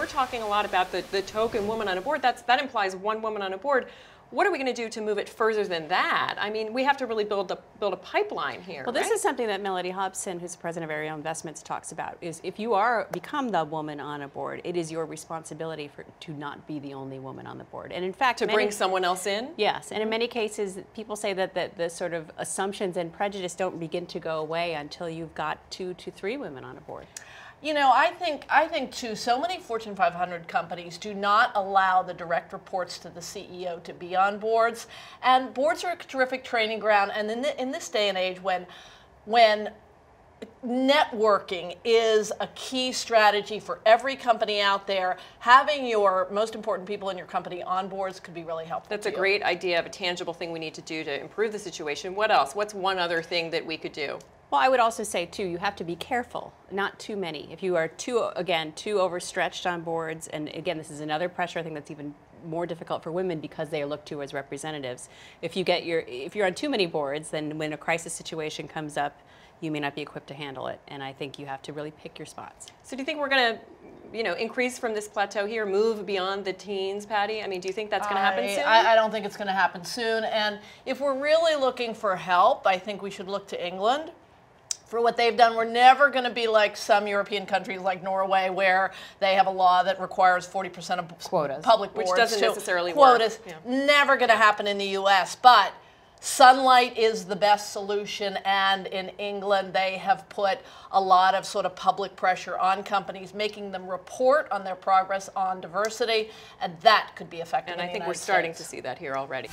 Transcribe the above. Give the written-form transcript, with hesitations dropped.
we're talking a lot about the token woman on a board. That implies one woman on a board. What are we going to do to move it further than that? I mean, we have to really build a pipeline here. Well, this is something that Melody Hobson, who's the president of Ariel Investments, talks about. Is if you become the woman on a board, it is your responsibility to not be the only woman on the board. And in fact, to bring someone else in. Yes, and in many cases, people say that the sort of assumptions and prejudice don't begin to go away until you've got 2 to 3 women on a board. You know, I think too, so many Fortune 500 companies do not allow the direct reports to the CEO to be on boards, and boards are a terrific training ground. And in this day and age, when networking is a key strategy for every company out there, having your most important people in your company on boards could be really helpful. That's a great idea of a tangible thing we need to do to improve the situation. What else? What's one other thing that we could do? Well, I would also say, too, you have to be careful, not too many. If you are too overstretched on boards, and again, this is another pressure I think that's even more difficult for women because they are looked to as representatives. If you're on too many boards, then when a crisis situation comes up, you may not be equipped to handle it, and I think you have to really pick your spots. So do you think we're going to increase from this plateau here, move beyond the teens, Patty? I mean, do you think that's going to happen soon? I don't think it's going to happen soon, and if we're really looking for help, I think we should look to England for what they've done. We're never going to be like some European countries like Norway, where they have a law that requires 40% of quotas, public boards. Which doesn't necessarily quotas. work. Yeah. Never going to happen in the U.S., but sunlight is the best solution, and in England they have put a lot of sort of public pressure on companies, making them report on their progress on diversity, and that could be effective. And I think we're starting to see that here already.